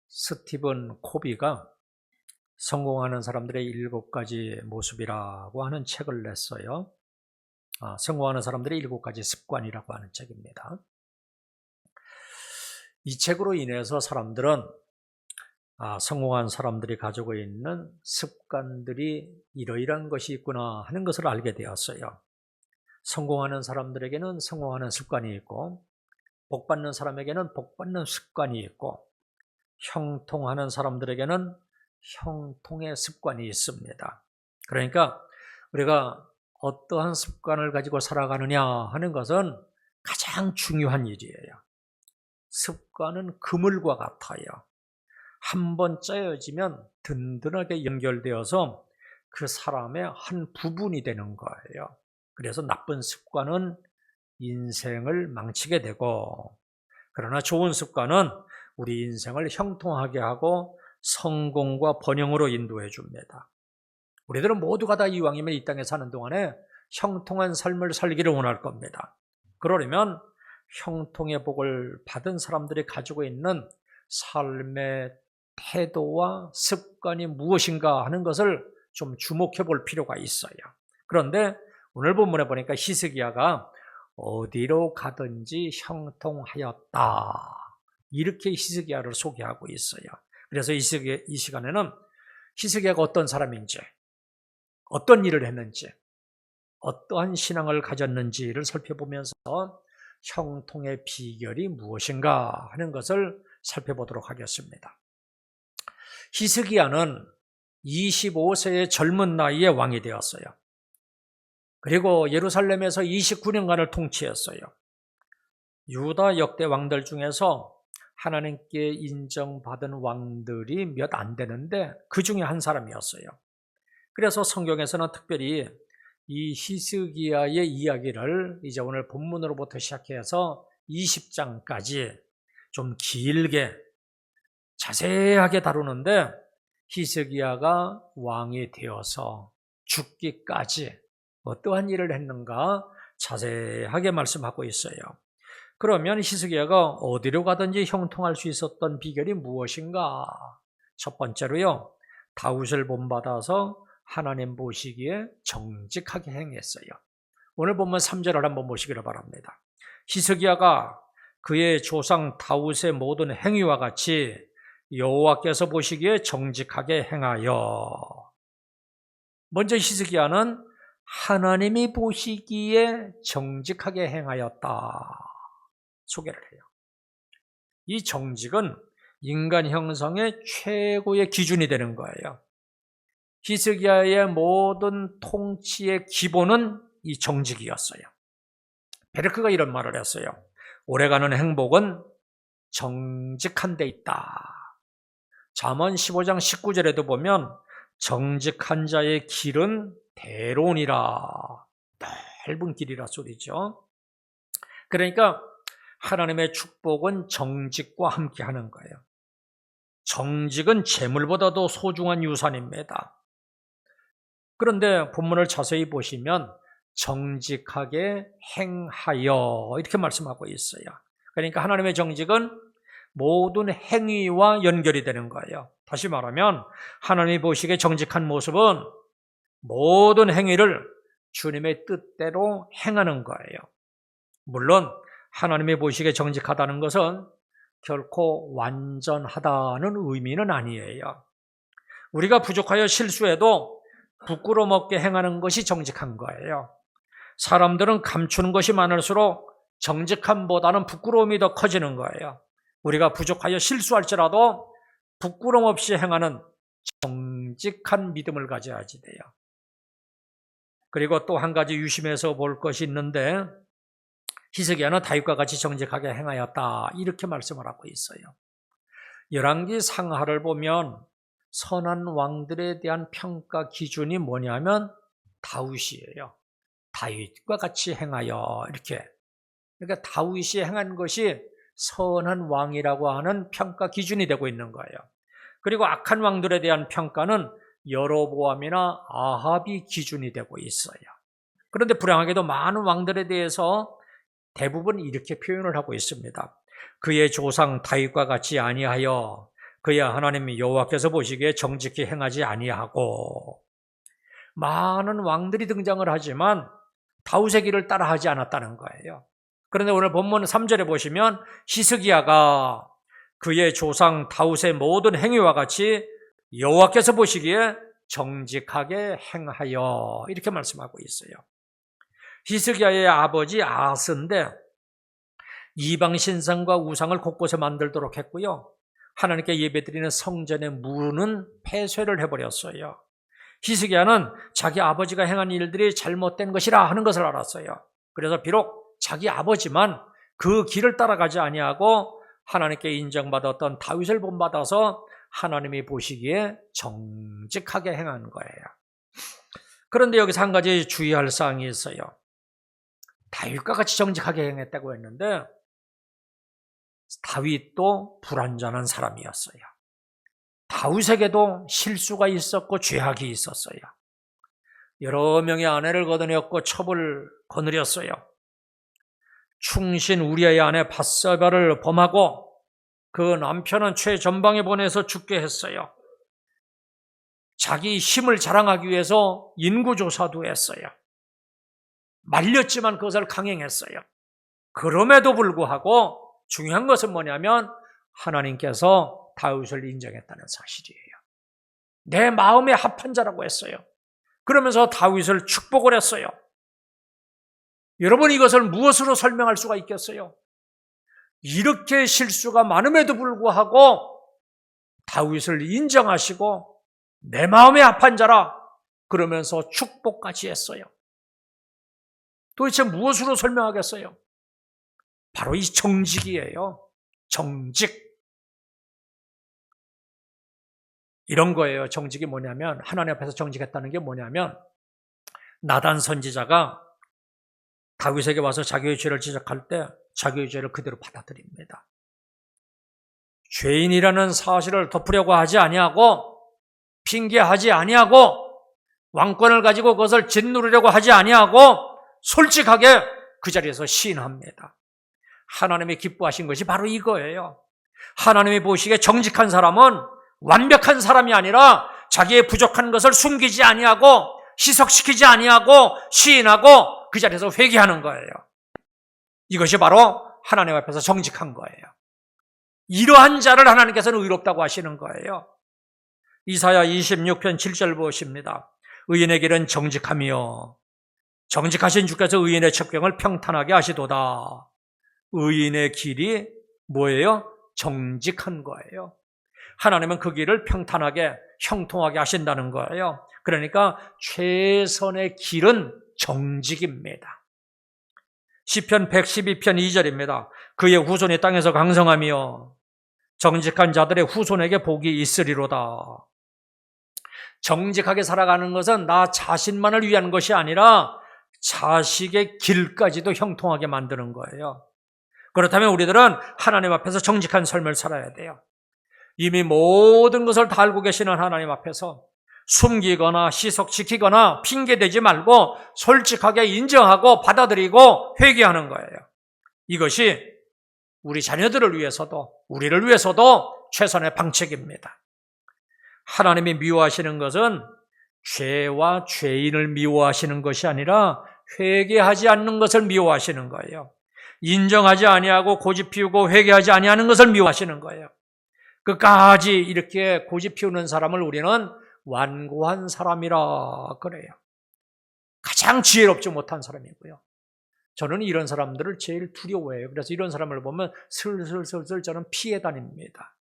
스티븐 코비가 성공하는 사람들의 7가지 모습이라고 하는 책을 냈어요. 성공하는 사람들의 7가지 습관이라고 하는 책입니다. 이 책으로 인해서 사람들은 성공한 사람들이 가지고 있는 습관들이 이러이러한 것이 있구나 하는 것을 알게 되었어요. 성공하는 사람들에게는 성공하는 습관이 있고, 복받는 사람에게는 복받는 습관이 있고, 형통하는 사람들에게는 형통의 습관이 있습니다. 그러니까 우리가 어떠한 습관을 가지고 살아가느냐 하는 것은 가장 중요한 일이에요. 습관은 그물과 같아요. 한번 짜여지면 든든하게 연결되어서 그 사람의 한 부분이 되는 거예요. 그래서 나쁜 습관은 인생을 망치게 되고, 그러나 좋은 습관은 우리 인생을 형통하게 하고 성공과 번영으로 인도해 줍니다. 우리들은 모두가 다 이왕이면 이 땅에 사는 동안에 형통한 삶을 살기를 원할 겁니다. 그러려면 형통의 복을 받은 사람들이 가지고 있는 삶의 태도와 습관이 무엇인가 하는 것을 좀 주목해 볼 필요가 있어요. 그런데 오늘 본문에 보니까 히스기야가 어디로 가든지 형통하였다, 이렇게 히스기야를 소개하고 있어요. 그래서 이 시간에는 히스기야가 어떤 사람인지, 어떤 일을 했는지, 어떠한 신앙을 가졌는지를 살펴보면서 형통의 비결이 무엇인가 하는 것을 살펴보도록 하겠습니다. 히스기야는 25세의 젊은 나이에 왕이 되었어요. 그리고 예루살렘에서 29년간을 통치했어요. 유다 역대 왕들 중에서 하나님께 인정받은 왕들이 몇 안 되는데 그 중에 한 사람이었어요. 그래서 성경에서는 특별히 이 히스기야의 이야기를 이제 오늘 본문으로부터 시작해서 20장까지 좀 길게 자세하게 다루는데, 히스기야가 왕이 되어서 죽기까지 어떠한 일을 했는가 자세하게 말씀하고 있어요. 그러면 히스기야가 어디로 가든지 형통할 수 있었던 비결이 무엇인가? 첫 번째로요, 다윗을 본받아서 하나님 보시기에 정직하게 행했어요. 오늘 본문 3절을 한번 보시기를 바랍니다. 히스기야가 그의 조상 다윗의 모든 행위와 같이 여호와께서 보시기에 정직하게 행하여. 먼저 히스기야는 하나님이 보시기에 정직하게 행하였다 소개를 해요. 이 정직은 인간 형성의 최고의 기준이 되는 거예요. 히스기야의 모든 통치의 기본은 이 정직이었어요. 베르크가 이런 말을 했어요. 오래가는 행복은 정직한 데 있다. 잠언 15장 19절에도 보면 정직한 자의 길은 대로니라, 넓은 길이라 소리죠. 그러니까 하나님의 축복은 정직과 함께 하는 거예요. 정직은 재물보다도 소중한 유산입니다. 그런데 본문을 자세히 보시면 정직하게 행하여 이렇게 말씀하고 있어요. 그러니까 하나님의 정직은 모든 행위와 연결이 되는 거예요. 다시 말하면 하나님이 보시기에 정직한 모습은 모든 행위를 주님의 뜻대로 행하는 거예요. 물론 하나님이 보시기에 정직하다는 것은 결코 완전하다는 의미는 아니에요. 우리가 부족하여 실수해도 부끄러움 없게 행하는 것이 정직한 거예요. 사람들은 감추는 것이 많을수록 정직함보다는 부끄러움이 더 커지는 거예요. 우리가 부족하여 실수할지라도 부끄러움 없이 행하는 정직한 믿음을 가져야지 돼요. 그리고 또 한 가지 유심해서 볼 것이 있는데, 히스기야는 다윗과 같이 정직하게 행하였다 이렇게 말씀을 하고 있어요. 열왕기 상하를 보면 선한 왕들에 대한 평가 기준이 뭐냐면 다윗이에요. 다윗과 같이 행하여, 이렇게. 그러니까 다윗이 행한 것이 선한 왕이라고 하는 평가 기준이 되고 있는 거예요. 그리고 악한 왕들에 대한 평가는 여로보암이나 아합이 기준이 되고 있어요. 그런데 불행하게도 많은 왕들에 대해서 대부분 이렇게 표현을 하고 있습니다. 그의 조상 다윗과 같이 아니하여 그야 하나님이 여호와께서 보시기에 정직히 행하지 아니하고, 많은 왕들이 등장을 하지만 다윗의 길을 따라하지 않았다는 거예요. 그런데 오늘 본문 3절에 보시면 히스기야가 그의 조상 다윗의 모든 행위와 같이 여호와께서 보시기에 정직하게 행하여, 이렇게 말씀하고 있어요. 히스기야의 아버지 아스인데 이방 신상과 우상을 곳곳에 만들도록 했고요. 하나님께 예배드리는 성전의 문은 폐쇄를 해버렸어요. 히스기야는 자기 아버지가 행한 일들이 잘못된 것이라 하는 것을 알았어요. 그래서 비록 자기 아버지만 그 길을 따라가지 아니하고 하나님께 인정받았던 다윗을 본받아서 하나님이 보시기에 정직하게 행한 거예요. 그런데 여기서 한 가지 주의할 사항이 있어요. 다윗과 같이 정직하게 행했다고 했는데 다윗도 불완전한 사람이었어요. 다윗에게도 실수가 있었고 죄악이 있었어요. 여러 명의 아내를 거느렸고 첩을 거느렸어요. 충신 우리아의 아내 밧세바를 범하고 그 남편은 최전방에 보내서 죽게 했어요. 자기 힘을 자랑하기 위해서 인구조사도 했어요. 말렸지만 그것을 강행했어요. 그럼에도 불구하고 중요한 것은 뭐냐면 하나님께서 다윗을 인정했다는 사실이에요. 내 마음에 합한 자라고 했어요. 그러면서 다윗을 축복을 했어요. 여러분, 이것을 무엇으로 설명할 수가 있겠어요? 이렇게 실수가 많음에도 불구하고 다윗을 인정하시고 내 마음에 합한 자라 그러면서 축복까지 했어요. 도대체 무엇으로 설명하겠어요? 바로 이 정직이에요. 정직. 이런 거예요. 정직이 뭐냐면, 하나님 앞에서 정직했다는 게 뭐냐면, 나단 선지자가 다윗에게 와서 자기의 죄를 지적할 때 자기의 죄를 그대로 받아들입니다. 죄인이라는 사실을 덮으려고 하지 아니하고, 핑계하지 아니하고, 왕권을 가지고 그것을 짓누르려고 하지 아니하고 솔직하게 그 자리에서 시인합니다. 하나님이 기뻐하신 것이 바로 이거예요. 하나님이 보시기에 정직한 사람은 완벽한 사람이 아니라 자기의 부족한 것을 숨기지 아니하고 희석시키지 아니하고 시인하고 그 자리에서 회개하는 거예요. 이것이 바로 하나님 앞에서 정직한 거예요. 이러한 자를 하나님께서는 의롭다고 하시는 거예요. 이사야 26편 7절 보십니다. 의인의 길은 정직하며 정직하신 주께서 의인의 첩경을 평탄하게 하시도다. 의인의 길이 뭐예요? 정직한 거예요. 하나님은 그 길을 평탄하게 형통하게 하신다는 거예요. 그러니까 최선의 길은 정직입니다. 시편 112편 2절입니다. 그의 후손이 땅에서 강성하며 정직한 자들의 후손에게 복이 있으리로다. 정직하게 살아가는 것은 나 자신만을 위한 것이 아니라 자식의 길까지도 형통하게 만드는 거예요. 그렇다면 우리들은 하나님 앞에서 정직한 삶을 살아야 돼요. 이미 모든 것을 다 알고 계시는 하나님 앞에서 숨기거나 희석시키거나 핑계대지 말고 솔직하게 인정하고 받아들이고 회개하는 거예요. 이것이 우리 자녀들을 위해서도 우리를 위해서도 최선의 방책입니다. 하나님이 미워하시는 것은 죄와 죄인을 미워하시는 것이 아니라 회개하지 않는 것을 미워하시는 거예요. 인정하지 아니하고 고집 피우고 회개하지 아니하는 것을 미워하시는 거예요. 끝까지 이렇게 고집 피우는 사람을 우리는 완고한 사람이라 그래요. 가장 지혜롭지 못한 사람이고요. 저는 이런 사람들을 제일 두려워해요. 그래서 이런 사람을 보면 슬슬 저는 피해 다닙니다.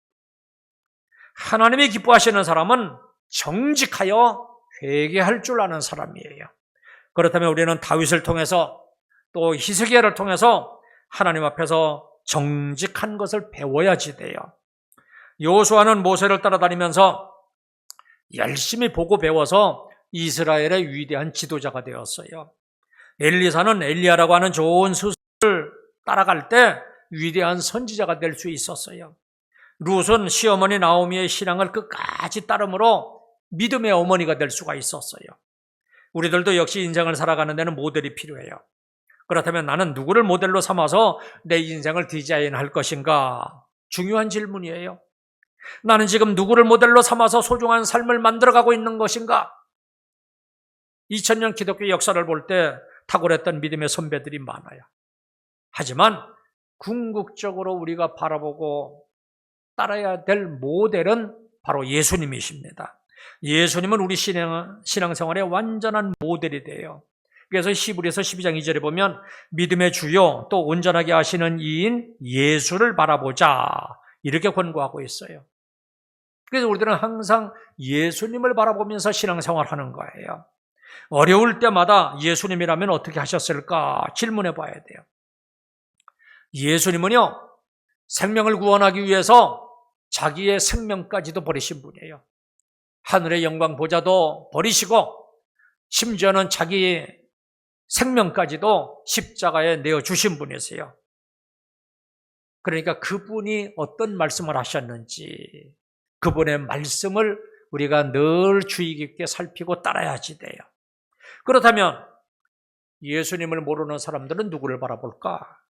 하나님이 기뻐하시는 사람은 정직하여 회개할 줄 아는 사람이에요. 그렇다면 우리는 다윗을 통해서 또 히스기야를 통해서 하나님 앞에서 정직한 것을 배워야지 돼요. 여호수아는 모세를 따라다니면서 열심히 보고 배워서 이스라엘의 위대한 지도자가 되었어요. 엘리사는 엘리야라고 하는 좋은 스승을 따라갈 때 위대한 선지자가 될 수 있었어요. 룻은 시어머니 나오미의 신앙을 끝까지 따름으로 믿음의 어머니가 될 수가 있었어요. 우리들도 역시 인생을 살아가는 데는 모델이 필요해요. 그렇다면 나는 누구를 모델로 삼아서 내 인생을 디자인할 것인가? 중요한 질문이에요. 나는 지금 누구를 모델로 삼아서 소중한 삶을 만들어가고 있는 것인가? 2000년 기독교 역사를 볼 때 탁월했던 믿음의 선배들이 많아요. 하지만 궁극적으로 우리가 바라보고 따라야 될 모델은 바로 예수님이십니다. 예수님은 우리 신앙생활의 완전한 모델이 돼요. 그래서 히브리서 12장 2절에 보면 믿음의 주요 또 온전하게 하시는 이인 예수를 바라보자 이렇게 권고하고 있어요. 그래서 우리들은 항상 예수님을 바라보면서 신앙생활하는 거예요. 어려울 때마다 예수님이라면 어떻게 하셨을까 질문해 봐야 돼요. 예수님은요, 생명을 구원하기 위해서 자기의 생명까지도 버리신 분이에요. 하늘의 영광 보좌도 버리시고 심지어는 자기 생명까지도 십자가에 내어주신 분이세요. 그러니까 그분이 어떤 말씀을 하셨는지 그분의 말씀을 우리가 늘 주의 깊게 살피고 따라야지 돼요. 그렇다면 예수님을 모르는 사람들은 누구를 바라볼까?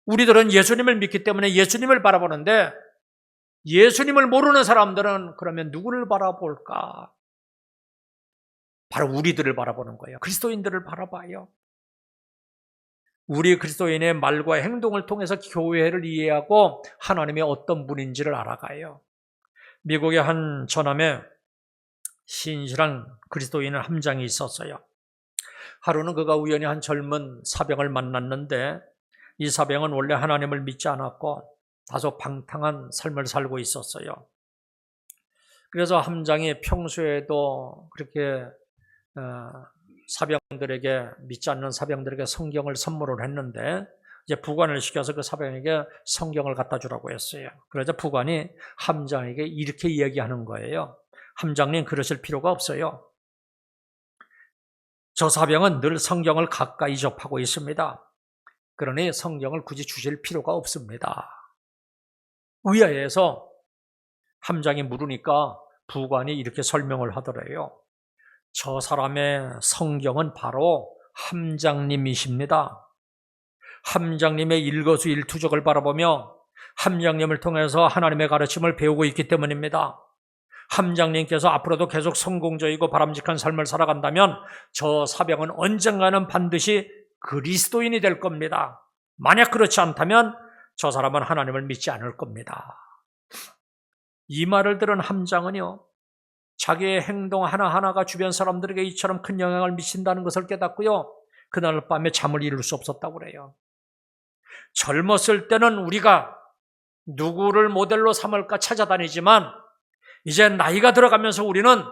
우리들은 예수님을 믿기 때문에 예수님을 바라보는데 예수님을 모르는 사람들은 그러면 누구를 바라볼까? 바로 우리들을 바라보는 거예요. 그리스도인들을 바라봐요. 우리 그리스도인의 말과 행동을 통해서 교회를 이해하고 하나님의 어떤 분인지를 알아가요. 미국의 한 전함에 신실한 그리스도인은 함장이 있었어요. 하루는 그가 우연히 한 젊은 사병을 만났는데 이 사병은 원래 하나님을 믿지 않았고 다소 방탕한 삶을 살고 있었어요. 그래서 함장이 평소에도 그렇게 사병들에게 믿지 않는 사병들에게 성경을 선물을 했는데 이제 부관을 시켜서 그 사병에게 성경을 갖다 주라고 했어요. 그래서 부관이 함장에게 이렇게 이야기하는 거예요. 함장님 그러실 필요가 없어요. 저 사병은 늘 성경을 가까이 접하고 있습니다. 그러니 성경을 굳이 주실 필요가 없습니다. 의아해서 함장이 물으니까 부관이 이렇게 설명을 하더래요. 저 사람의 성경은 바로 함장님이십니다. 함장님의 일거수일투족을 바라보며 함장님을 통해서 하나님의 가르침을 배우고 있기 때문입니다. 함장님께서 앞으로도 계속 성공적이고 바람직한 삶을 살아간다면 저 사병은 언젠가는 반드시 그리스도인이 될 겁니다. 만약 그렇지 않다면 저 사람은 하나님을 믿지 않을 겁니다. 이 말을 들은 함장은요, 자기의 행동 하나하나가 주변 사람들에게 이처럼 큰 영향을 미친다는 것을 깨닫고요, 그날 밤에 잠을 이룰 수 없었다고 그래요. 젊었을 때는 우리가 누구를 모델로 삼을까 찾아다니지만 이제 나이가 들어가면서 우리는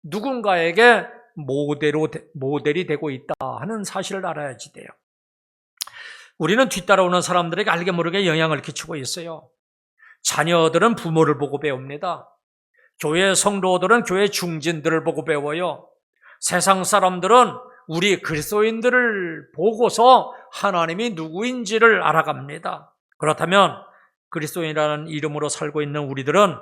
누군가에게 모델이 되고 있다 하는 사실을 알아야지 돼요. 우리는 뒤따라오는 사람들에게 알게 모르게 영향을 끼치고 있어요. 자녀들은 부모를 보고 배웁니다. 교회 성도들은 교회 중진들을 보고 배워요. 세상 사람들은 우리 그리스도인들을 보고서 하나님이 누구인지를 알아갑니다. 그렇다면 그리스도인이라는 이름으로 살고 있는 우리들은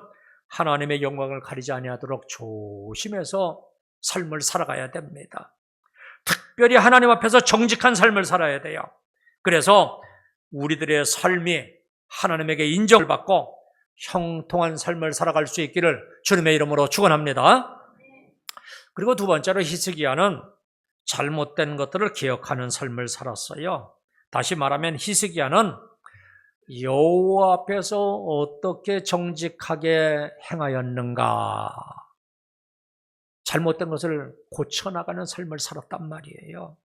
하나님의 영광을 가리지 아니하도록 조심해서 삶을 살아가야 됩니다. 특별히 하나님 앞에서 정직한 삶을 살아야 돼요. 그래서 우리들의 삶이 하나님에게 인정을 받고 형통한 삶을 살아갈 수 있기를 주님의 이름으로 축원합니다. 그리고 두 번째로 히스기야는 잘못된 것들을 기억하는 삶을 살았어요. 다시 말하면 히스기야는 여호와 앞에서 어떻게 정직하게 행하였는가, 잘못된 것을 고쳐나가는 삶을 살았단 말이에요.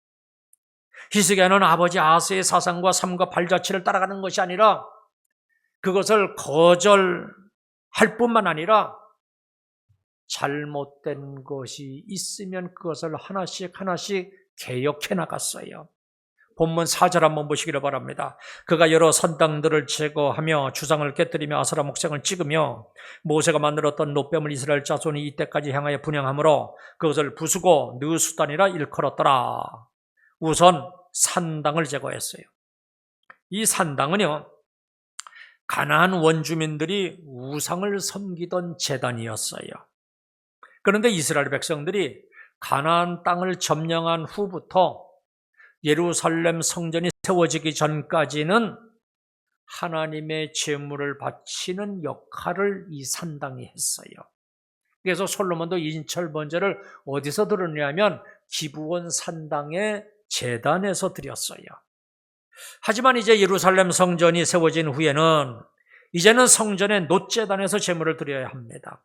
히스기야는 아버지 아하스의 사상과 삶과 발자취를 따라가는 것이 아니라 그것을 거절할 뿐만 아니라 잘못된 것이 있으면 그것을 하나씩 개혁해 나갔어요. 본문 4절 한번 보시기를 바랍니다. 그가 여러 선당들을 제거하며 주상을 깨뜨리며 아세라 목상을 찍으며 모세가 만들었던 놋뱀을 이스라엘 자손이 이때까지 향하여 분향함으로 그것을 부수고 느수단이라 일컬었더라. 우선 산당을 제거했어요. 이 산당은요, 가나안 원주민들이 우상을 섬기던 제단이었어요. 그런데 이스라엘 백성들이 가나안 땅을 점령한 후부터 예루살렘 성전이 세워지기 전까지는 하나님의 제물을 바치는 역할을 이 산당이 했어요. 그래서 솔로몬도 인철 번제를 어디서 드렸냐면 기브온 산당의 제단에서 드렸어요. 하지만 이제 예루살렘 성전이 세워진 후에는 이제는 성전의 놋제단에서 제물을 드려야 합니다.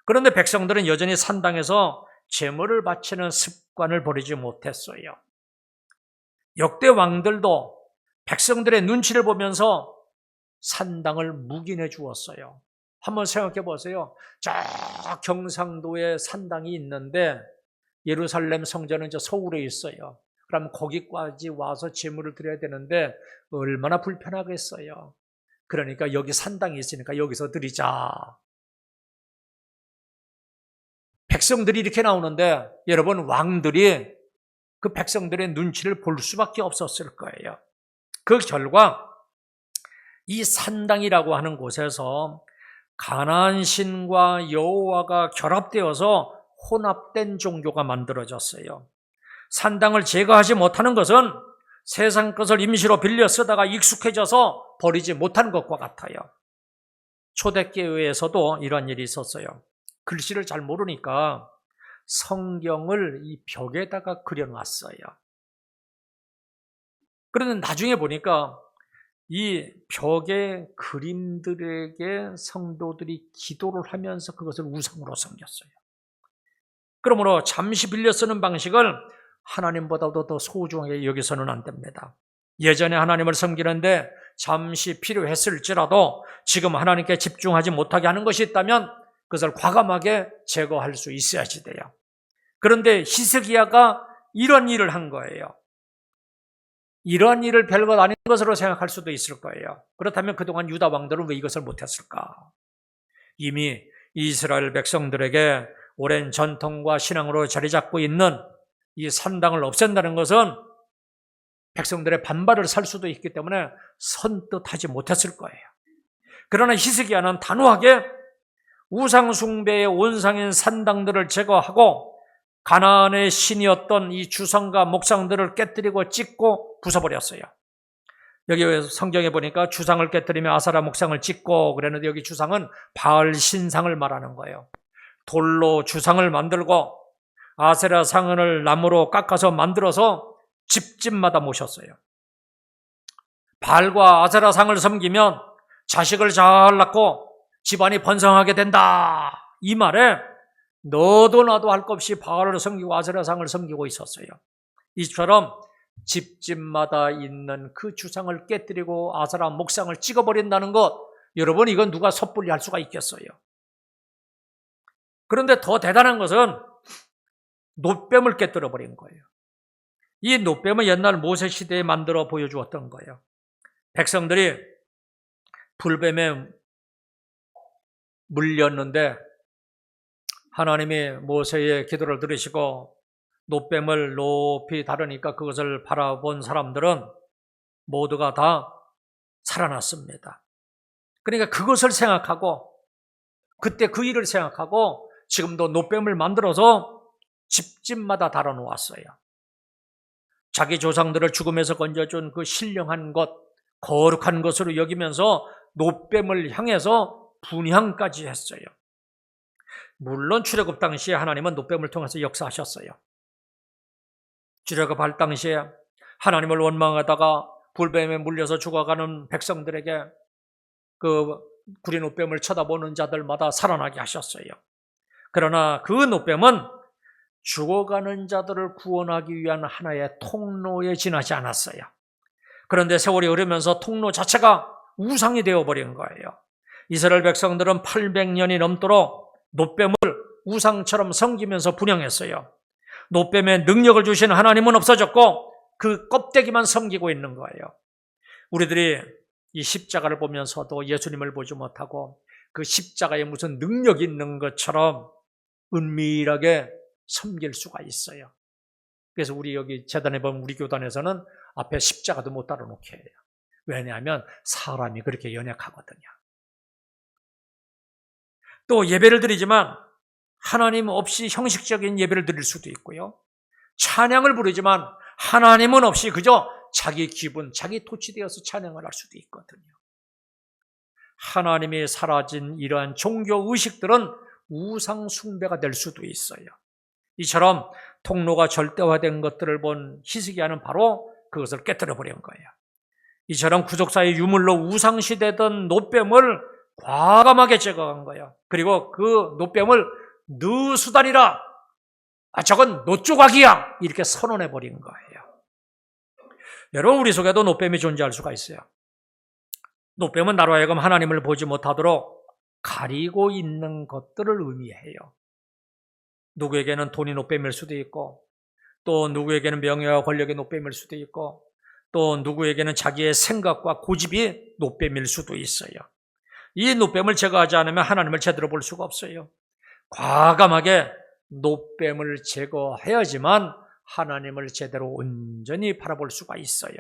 그런데 백성들은 여전히 산당에서 제물을 바치는 습관을 버리지 못했어요. 역대 왕들도 백성들의 눈치를 보면서 산당을 묵인해 주었어요. 한번 생각해 보세요. 저 경상도에 산당이 있는데 예루살렘 성전은 저 서울에 있어요. 그럼 거기까지 와서 제물을 드려야 되는데 얼마나 불편하겠어요. 그러니까 여기 산당이 있으니까 여기서 드리자. 백성들이 이렇게 나오는데 여러분, 왕들이 그 백성들의 눈치를 볼 수밖에 없었을 거예요. 그 결과 이 산당이라고 하는 곳에서 가나안 신과 여호와가 결합되어서 혼합된 종교가 만들어졌어요. 산당을 제거하지 못하는 것은 세상 것을 임시로 빌려 쓰다가 익숙해져서 버리지 못하는 것과 같아요. 초대교회에서도 이런 일이 있었어요. 글씨를 잘 모르니까 성경을 이 벽에다가 그려놨어요. 그런데 나중에 보니까 이 벽의 그림들에게 성도들이 기도를 하면서 그것을 우상으로 섬겼어요. 그러므로 잠시 빌려 쓰는 방식을 하나님보다도 더 소중하게 여기서는 안 됩니다. 예전에 하나님을 섬기는데 잠시 필요했을지라도 지금 하나님께 집중하지 못하게 하는 것이 있다면 그것을 과감하게 제거할 수 있어야지 돼요. 그런데 히스기야가 이런 일을 한 거예요. 이러한 일을 별것 아닌 것으로 생각할 수도 있을 거예요. 그렇다면 그동안 유다 왕들은 왜 이것을 못했을까? 이미 이스라엘 백성들에게 오랜 전통과 신앙으로 자리 잡고 있는 이 산당을 없앤다는 것은 백성들의 반발을 살 수도 있기 때문에 선뜻하지 못했을 거예요. 그러나 히스기야는 단호하게 우상 숭배의 온상인 산당들을 제거하고 가나안의 신이었던 이 주상과 목상들을 깨뜨리고 찢고 부숴버렸어요. 여기 성경에 보니까 주상을 깨뜨리며 아사라 목상을 찢고 그랬는데 여기 주상은 바알 신상을 말하는 거예요. 돌로 주상을 만들고 아세라 상을 나무로 깎아서 만들어서 집집마다 모셨어요. 바알과 아세라 상을 섬기면 자식을 잘 낳고 집안이 번성하게 된다. 이 말에 너도 나도 할 것 없이 바알을 섬기고 아세라 상을 섬기고 있었어요. 이처럼 집집마다 있는 그 주상을 깨뜨리고 아세라 목상을 찍어버린다는 것, 여러분, 이건 누가 섣불리 할 수가 있겠어요? 그런데 더 대단한 것은 놋뱀을 깨뜨려버린 거예요. 이 놋뱀은 옛날 모세 시대에 만들어 보여주었던 거예요. 백성들이 불뱀에 물렸는데 하나님이 모세의 기도를 들으시고 놋뱀을 높이 다루니까 그것을 바라본 사람들은 모두가 다 살아났습니다. 그러니까 그것을 생각하고 그때 그 일을 생각하고 지금도 놋뱀을 만들어서 집집마다 달아놓았어요. 자기 조상들을 죽음에서 건져준 그 신령한 것, 거룩한 것으로 여기면서 놋뱀을 향해서 분향까지 했어요. 물론 출애굽 당시에 하나님은 놋뱀을 통해서 역사하셨어요. 출애굽할 당시에 하나님을 원망하다가 불뱀에 물려서 죽어가는 백성들에게 그 구린 놋뱀을 쳐다보는 자들마다 살아나게 하셨어요. 그러나 그 놋뱀은 죽어가는 자들을 구원하기 위한 하나의 통로에 지나지 않았어요. 그런데 세월이 흐르면서 통로 자체가 우상이 되어버린 거예요. 이스라엘 백성들은 800년이 넘도록 놋뱀을 우상처럼 섬기면서 분향했어요. 놋뱀의 능력을 주신 하나님은 없어졌고 그 껍데기만 섬기고 있는 거예요. 우리들이 이 십자가를 보면서도 예수님을 보지 못하고 그 십자가에 무슨 능력이 있는 것처럼 은밀하게 섬길 수가 있어요. 그래서 우리 여기 재단에 보면 우리 교단에서는 앞에 십자가도 못 달아놓게 해요. 왜냐하면 사람이 그렇게 연약하거든요. 또 예배를 드리지만 하나님 없이 형식적인 예배를 드릴 수도 있고요. 찬양을 부르지만 하나님은 없이 그저 자기 기분, 자기 토치되어서 찬양을 할 수도 있거든요. 하나님이 사라진 이러한 종교 의식들은 우상 숭배가 될 수도 있어요. 이처럼 통로가 절대화된 것들을 본 히스기야는 바로 그것을 깨뜨려 버린 거예요. 이처럼 구속사의 유물로 우상시되던 놋뱀을 과감하게 제거한 거예요. 그리고 그 놋뱀을 너 수단이라, 저건 놋 조각이야, 이렇게 선언해 버린 거예요. 여러분, 우리 속에도 놋뱀이 존재할 수가 있어요. 놋뱀은 나로 하여금 하나님을 보지 못하도록 가리고 있는 것들을 의미해요. 누구에게는 돈이 놋뱀일 수도 있고, 또 누구에게는 명예와 권력의 놋뱀일 수도 있고, 또 누구에게는 자기의 생각과 고집이 놋뱀일 수도 있어요. 이 놋뱀을 제거하지 않으면 하나님을 제대로 볼 수가 없어요. 과감하게 놋뱀을 제거해야지만 하나님을 제대로 온전히 바라볼 수가 있어요.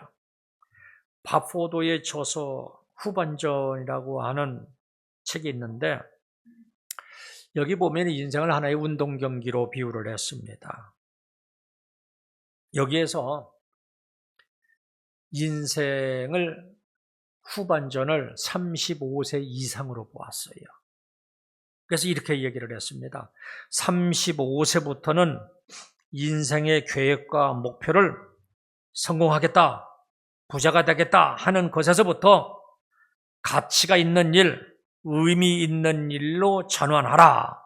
바포도의 저서 후반전이라고 하는 책이 있는데, 여기 보면 인생을 하나의 운동 경기로 비유를 했습니다. 여기에서 인생을 후반전을 35세 이상으로 보았어요. 그래서 이렇게 얘기를 했습니다. 35세부터는 인생의 계획과 목표를 성공하겠다, 부자가 되겠다 하는 것에서부터 가치가 있는 일, 의미 있는 일로 전환하라.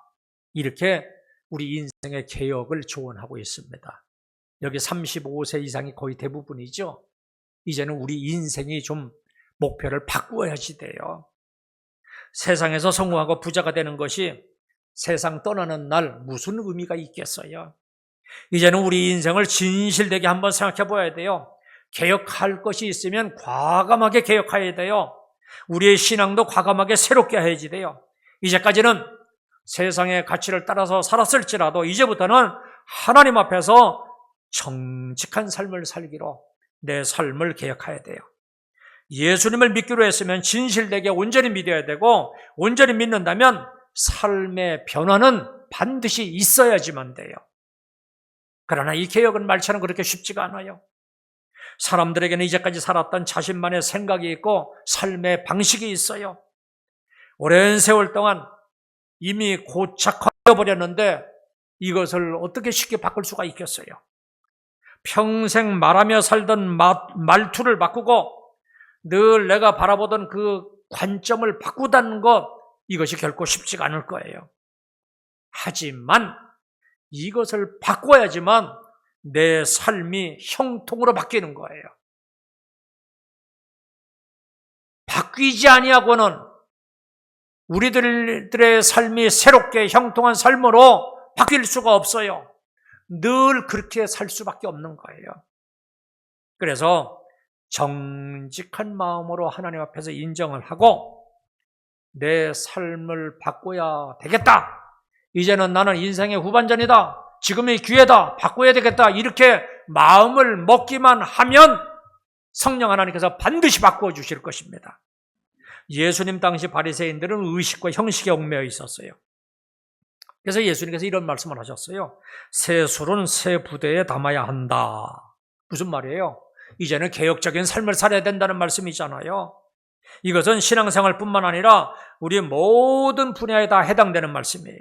이렇게 우리 인생의 개혁을 조언하고 있습니다. 여기 35세 이상이 거의 대부분이죠. 이제는 우리 인생이 좀 목표를 바꾸어야지 돼요. 세상에서 성공하고 부자가 되는 것이 세상 떠나는 날 무슨 의미가 있겠어요? 이제는 우리 인생을 진실되게 한번 생각해 봐야 돼요. 개혁할 것이 있으면 과감하게 개혁해야 돼요. 우리의 신앙도 과감하게 새롭게 해야지 돼요. 이제까지는 세상의 가치를 따라서 살았을지라도 이제부터는 하나님 앞에서 정직한 삶을 살기로 내 삶을 개혁해야 돼요. 예수님을 믿기로 했으면 진실되게 온전히 믿어야 되고, 온전히 믿는다면 삶의 변화는 반드시 있어야지만 돼요. 그러나 이 개혁은 말처럼 그렇게 쉽지가 않아요. 사람들에게는 이제까지 살았던 자신만의 생각이 있고 삶의 방식이 있어요. 오랜 세월 동안 이미 고착화되어 버렸는데 이것을 어떻게 쉽게 바꿀 수가 있겠어요? 평생 말하며 살던 말투를 바꾸고 늘 내가 바라보던 그 관점을 바꾸다는 것, 이것이 결코 쉽지가 않을 거예요. 하지만 이것을 바꿔야지만 내 삶이 형통으로 바뀌는 거예요. 바뀌지 아니하고는 우리들의 삶이 새롭게 형통한 삶으로 바뀔 수가 없어요. 늘 그렇게 살 수밖에 없는 거예요. 그래서 정직한 마음으로 하나님 앞에서 인정을 하고 내 삶을 바꿔야 되겠다. 이제는 나는 인생의 후반전이다. 지금의 기회다. 바꿔야 되겠다. 이렇게 마음을 먹기만 하면 성령 하나님께서 반드시 바꾸어 주실 것입니다. 예수님 당시 바리새인들은 의식과 형식에 얽매여 있었어요. 그래서 예수님께서 이런 말씀을 하셨어요. 새 술은 새 부대에 담아야 한다. 무슨 말이에요? 이제는 개혁적인 삶을 살아야 된다는 말씀이잖아요. 이것은 신앙생활뿐만 아니라 우리 모든 분야에 다 해당되는 말씀이에요.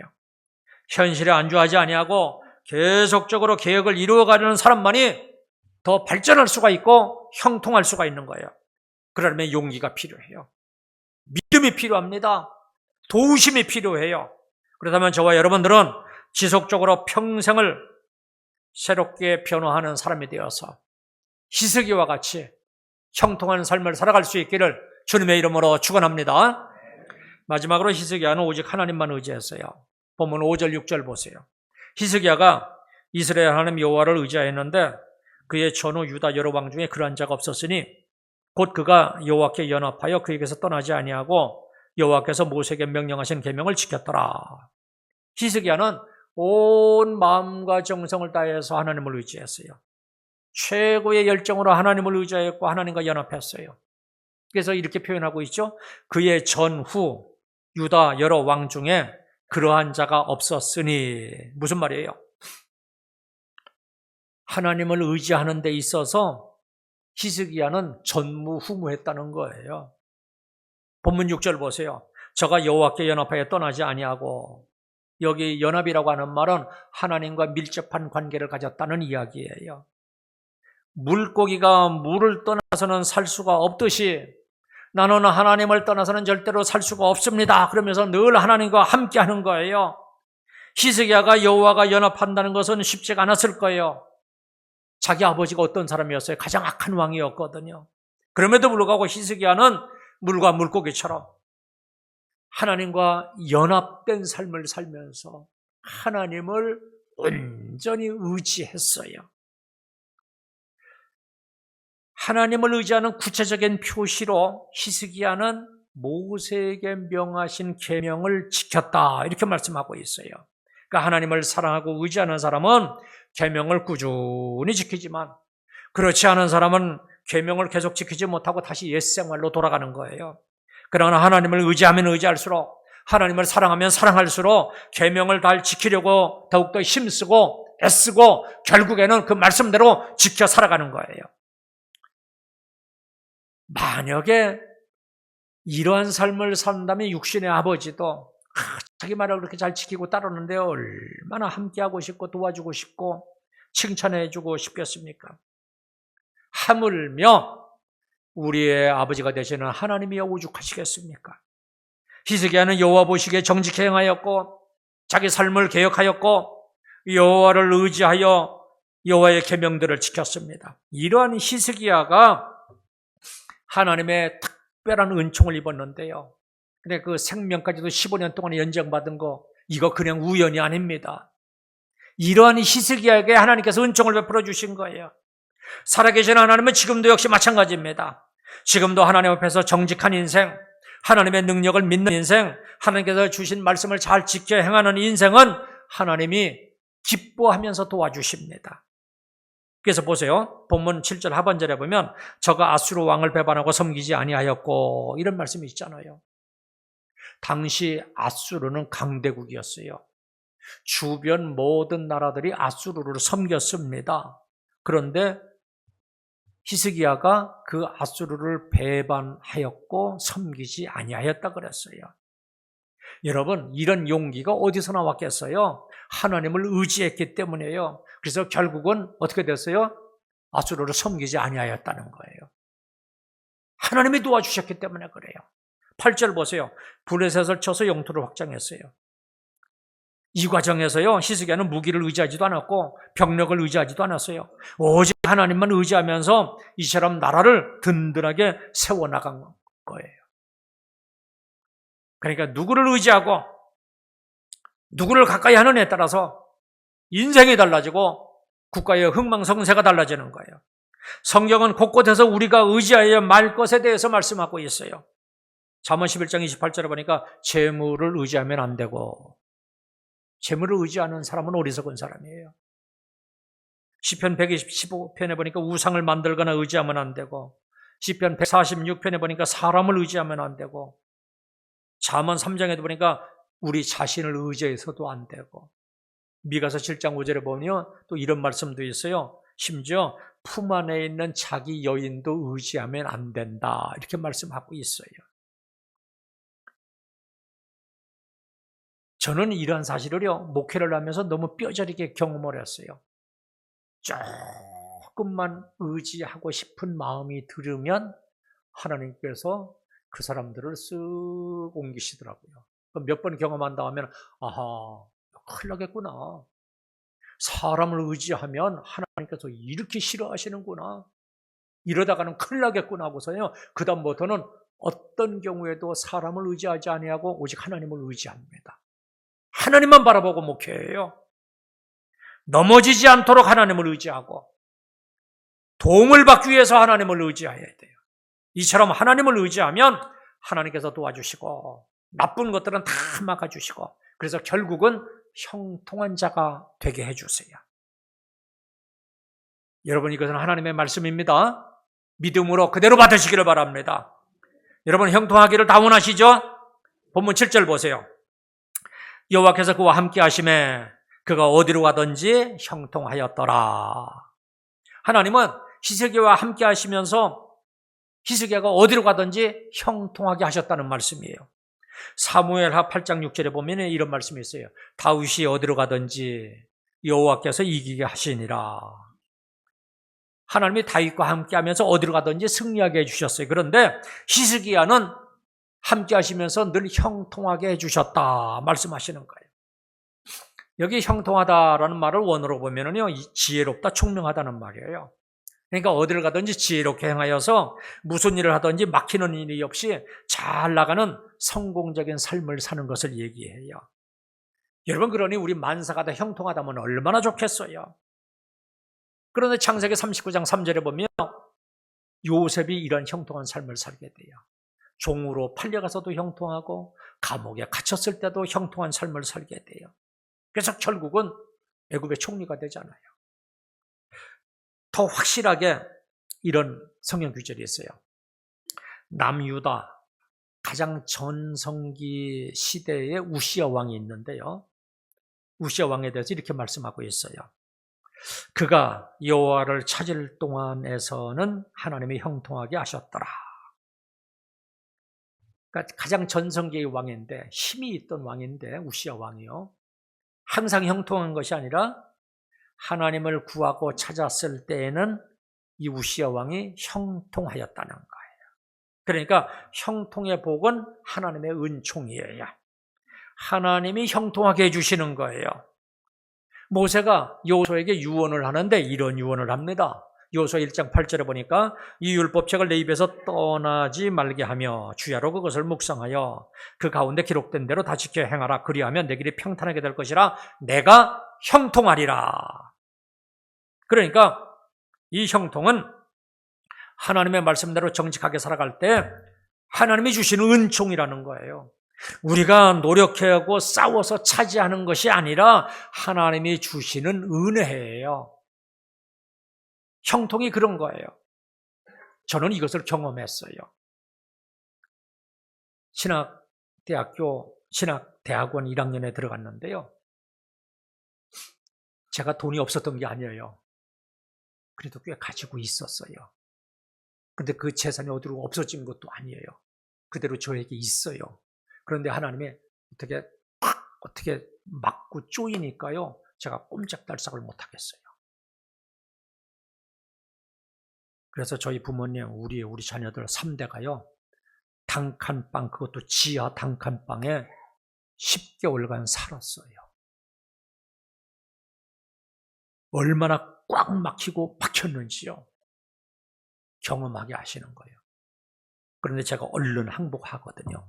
현실에 안주하지 아니하고 계속적으로 개혁을 이루어가려는 사람만이 더 발전할 수가 있고 형통할 수가 있는 거예요. 그러려면 용기가 필요해요. 믿음이 필요합니다. 도우심이 필요해요. 그렇다면 저와 여러분들은 지속적으로 평생을 새롭게 변화하는 사람이 되어서 히스기야와 같이 형통한 삶을 살아갈 수 있기를 주님의 이름으로 축원합니다. 마지막으로 히스기야는 오직 하나님만 의지했어요. 본문 5절 6절 보세요. 히스기야가 이스라엘 하나님 여호와를 의지하였는데 그의 전후 유다 여러 왕 중에 그러한 자가 없었으니 곧 그가 여호와께 연합하여 그에게서 떠나지 아니하고 여호와께서 모세에게 명령하신 계명을 지켰더라. 히스기야는 온 마음과 정성을 다해서 하나님을 의지했어요. 최고의 열정으로 하나님을 의지하였고 하나님과 연합했어요. 그래서 이렇게 표현하고 있죠. 그의 전후 유다 여러 왕 중에 그러한 자가 없었으니. 무슨 말이에요? 하나님을 의지하는 데 있어서 히스기야는 전무후무했다는 거예요. 본문 6절 보세요. 저가 여호와께 연합하여 떠나지 아니하고, 여기 연합이라고 하는 말은 하나님과 밀접한 관계를 가졌다는 이야기예요. 물고기가 물을 떠나서는 살 수가 없듯이 나는 하나님을 떠나서는 절대로 살 수가 없습니다. 그러면서 늘 하나님과 함께하는 거예요. 히스기야가 여호와가 연합한다는 것은 쉽지가 않았을 거예요. 자기 아버지가 어떤 사람이었어요? 가장 악한 왕이었거든요. 그럼에도 불구하고 히스기야는 물과 물고기처럼 하나님과 연합된 삶을 살면서 하나님을 온전히 의지했어요. 하나님을 의지하는 구체적인 표시로 히스기야는 모세에게 명하신 계명을 지켰다, 이렇게 말씀하고 있어요. 그러니까 하나님을 사랑하고 의지하는 사람은 계명을 꾸준히 지키지만, 그렇지 않은 사람은 계명을 계속 지키지 못하고 다시 옛생활로 돌아가는 거예요. 그러나 하나님을 의지하면 의지할수록, 하나님을 사랑하면 사랑할수록 계명을 잘 지키려고 더욱더 힘쓰고 애쓰고 결국에는 그 말씀대로 지켜 살아가는 거예요. 만약에 이러한 삶을 산다면 육신의 아버지도 자기 말을 그렇게 잘 지키고 따르는데 얼마나 함께하고 싶고 도와주고 싶고 칭찬해주고 싶겠습니까? 하물며 우리의 아버지가 되시는 하나님이여 오죽하시겠습니까? 히스기야는 여호와 보시기에 정직히 행하였고 자기 삶을 개혁하였고 여호와를 의지하여 여호와의 계명들을 지켰습니다. 이러한 히스기야가 하나님의 특별한 은총을 입었는데요. 근데 그 생명까지도 15년 동안 연장받은 거, 이거 그냥 우연이 아닙니다. 이러한 히스기야에게 하나님께서 은총을 베풀어 주신 거예요. 살아계신 하나님은 지금도 역시 마찬가지입니다. 지금도 하나님 앞에서 정직한 인생, 하나님의 능력을 믿는 인생, 하나님께서 주신 말씀을 잘 지켜 행하는 인생은 하나님이 기뻐하면서 도와주십니다. 그래서 보세요. 본문 7절 하반절에 보면 저가 아수르 왕을 배반하고 섬기지 아니하였고, 이런 말씀이 있잖아요. 당시 아수르는 강대국이었어요. 주변 모든 나라들이 아수르를 섬겼습니다. 그런데 히스기야가 그 아수르를 배반하였고 섬기지 아니하였다 그랬어요. 여러분, 이런 용기가 어디서 나왔겠어요? 하나님을 의지했기 때문이에요. 그래서 결국은 어떻게 됐어요? 아수르를 섬기지 아니하였다는 거예요. 하나님이 도와주셨기 때문에 그래요. 8절 보세요. 블레셋을 쳐서 영토를 확장했어요. 이 과정에서요, 히스기야는 무기를 의지하지도 않았고 병력을 의지하지도 않았어요. 오직 하나님만 의지하면서 이처럼 나라를 든든하게 세워나간 거예요. 그러니까 누구를 의지하고 누구를 가까이 하느냐에 따라서 인생이 달라지고 국가의 흥망성쇠가 달라지는 거예요. 성경은 곳곳에서 우리가 의지하여야 말 것에 대해서 말씀하고 있어요. 잠언 11장 28절에 보니까 재물을 의지하면 안 되고, 재물을 의지하는 사람은 어리석은 사람이에요. 시편 125편에 보니까 우상을 만들거나 의지하면 안 되고, 시편 146편에 보니까 사람을 의지하면 안 되고, 잠언 3장에도 보니까 우리 자신을 의지해서도 안 되고, 미가서 7장 5절에 보면 또 이런 말씀도 있어요. 심지어 품 안에 있는 자기 여인도 의지하면 안 된다, 이렇게 말씀하고 있어요. 저는 이러한 사실을요, 목회를 하면서 너무 뼈저리게 경험을 했어요. 조금만 의지하고 싶은 마음이 들으면 하나님께서 그 사람들을 쓱 옮기시더라고요. 몇 번 경험한다 하면, 아하, 큰일 나겠구나. 사람을 의지하면 하나님께서 이렇게 싫어하시는구나. 이러다가는 큰일 나겠구나 하고서요, 그 다음부터는 어떤 경우에도 사람을 의지하지 아니하고 오직 하나님을 의지합니다. 하나님만 바라보고 목회해요. 넘어지지 않도록 하나님을 의지하고 도움을 받기 위해서 하나님을 의지해야 돼요. 이처럼 하나님을 의지하면 하나님께서 도와주시고 나쁜 것들은 다 막아주시고, 그래서 결국은 형통한 자가 되게 해주세요. 여러분, 이것은 하나님의 말씀입니다. 믿음으로 그대로 받으시기를 바랍니다. 여러분, 형통하기를 다 원하시죠? 본문 7절 보세요. 여호와께서 그와 함께 하심에 그가 어디로 가든지 형통하였더라. 하나님은 히스기야와 함께 하시면서 히스기야가 어디로 가든지 형통하게 하셨다는 말씀이에요. 사무엘하 8장 6절에 보면 이런 말씀이 있어요. 다윗이 어디로 가든지 여호와께서 이기게 하시니라. 하나님이 다윗과 함께하면서 어디로 가든지 승리하게 해주셨어요. 그런데 히스기야는 함께 하시면서 늘 형통하게 해주셨다 말씀하시는 거예요. 여기 형통하다라는 말을 원어로 보면은요, 지혜롭다, 총명하다는 말이에요. 그러니까 어디를 가든지 지혜롭게 행하여서 무슨 일을 하든지 막히는 일이 없이 잘 나가는 성공적인 삶을 사는 것을 얘기해요. 여러분, 그러니 우리 만사가 다 형통하다면 얼마나 좋겠어요. 그런데 창세기 39장 3절에 보면 요셉이 이런 형통한 삶을 살게 돼요. 종으로 팔려가서도 형통하고 감옥에 갇혔을 때도 형통한 삶을 살게 돼요. 그래서 결국은 애굽의 총리가 되잖아요. 더 확실하게 이런 성경 구절이 있어요. 남유다 가장 전성기 시대에 우시야 왕이 있는데요. 우시야 왕에 대해서 이렇게 말씀하고 있어요. 그가 여호와를 찾을 동안에서는 하나님이 형통하게 하셨더라. 그러니까 가장 전성기의 왕인데, 힘이 있던 왕인데, 우시야 왕이요. 항상 형통한 것이 아니라 하나님을 구하고 찾았을 때에는 이 우시야 왕이 형통하였다는 거예요. 그러니까 형통의 복은 하나님의 은총이에요. 하나님이 형통하게 해주시는 거예요. 모세가 여호수아에게 유언을 하는데 이런 유언을 합니다. 여호수아 1장 8절에 보니까 이 율법책을 내 입에서 떠나지 말게 하며 주야로 그것을 묵상하여 그 가운데 기록된 대로 다 지켜 행하라. 그리하면 내 길이 평탄하게 될 것이라. 내가 형통하리라. 그러니까 이 형통은 하나님의 말씀대로 정직하게 살아갈 때 하나님이 주시는 은총이라는 거예요. 우리가 노력하고 싸워서 차지하는 것이 아니라 하나님이 주시는 은혜예요. 형통이 그런 거예요. 저는 이것을 경험했어요. 신학대학원 1학년에 들어갔는데요. 제가 돈이 없었던 게 아니에요. 그래도 꽤 가지고 있었어요. 근데 그 재산이 어디로 없어진 것도 아니에요. 그대로 저에게 있어요. 그런데 하나님이 어떻게 막고 쪼이니까요. 제가 꼼짝달싹을 못하겠어요. 그래서 저희 부모님, 우리 자녀들 3대가요. 단칸방, 그것도 지하 단칸방에 10개월간 살았어요. 얼마나 꽉 막히고 박혔는지요. 경험하게 하시는 거예요. 그런데 제가 얼른 항복하거든요.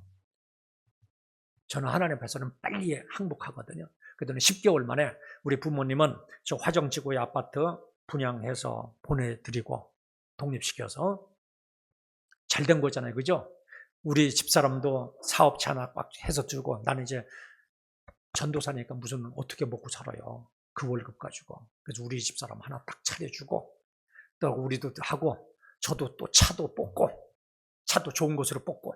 저는 하나님 앞에서는 빨리 항복하거든요. 그랬더니 10개월 만에 우리 부모님은 저 화정지구의 아파트 분양해서 보내드리고 독립시켜서 잘 된 거잖아요. 그죠? 우리 집사람도 사업체 하나 꽉 해서 주고 나는 이제 전도사니까 무슨 어떻게 먹고 살아요. 그 월급 가지고. 그래서 우리 집사람 하나 딱 차려주고 또 우리도 하고 저도 또 차도 뽑고 차도 좋은 곳으로 뽑고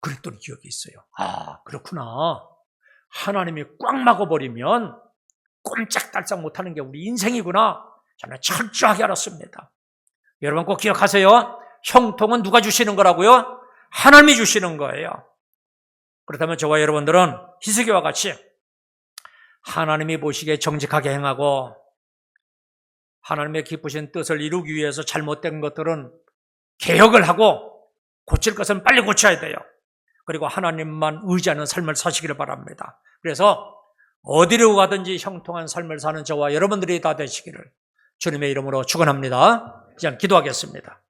그랬던 기억이 있어요. 아, 그렇구나. 하나님이 꽉 막아버리면 꼼짝달싹 못하는 게 우리 인생이구나. 저는 철저하게 알았습니다. 여러분 꼭 기억하세요. 형통은 누가 주시는 거라고요? 하나님이 주시는 거예요. 그렇다면 저와 여러분들은 히스기야와 같이 하나님이 보시기에 정직하게 행하고 하나님의 기쁘신 뜻을 이루기 위해서 잘못된 것들은 개혁을 하고 고칠 것은 빨리 고쳐야 돼요. 그리고 하나님만 의지하는 삶을 사시기를 바랍니다. 그래서 어디로 가든지 형통한 삶을 사는 저와 여러분들이 다 되시기를 주님의 이름으로 축원합니다. 이제 기도하겠습니다.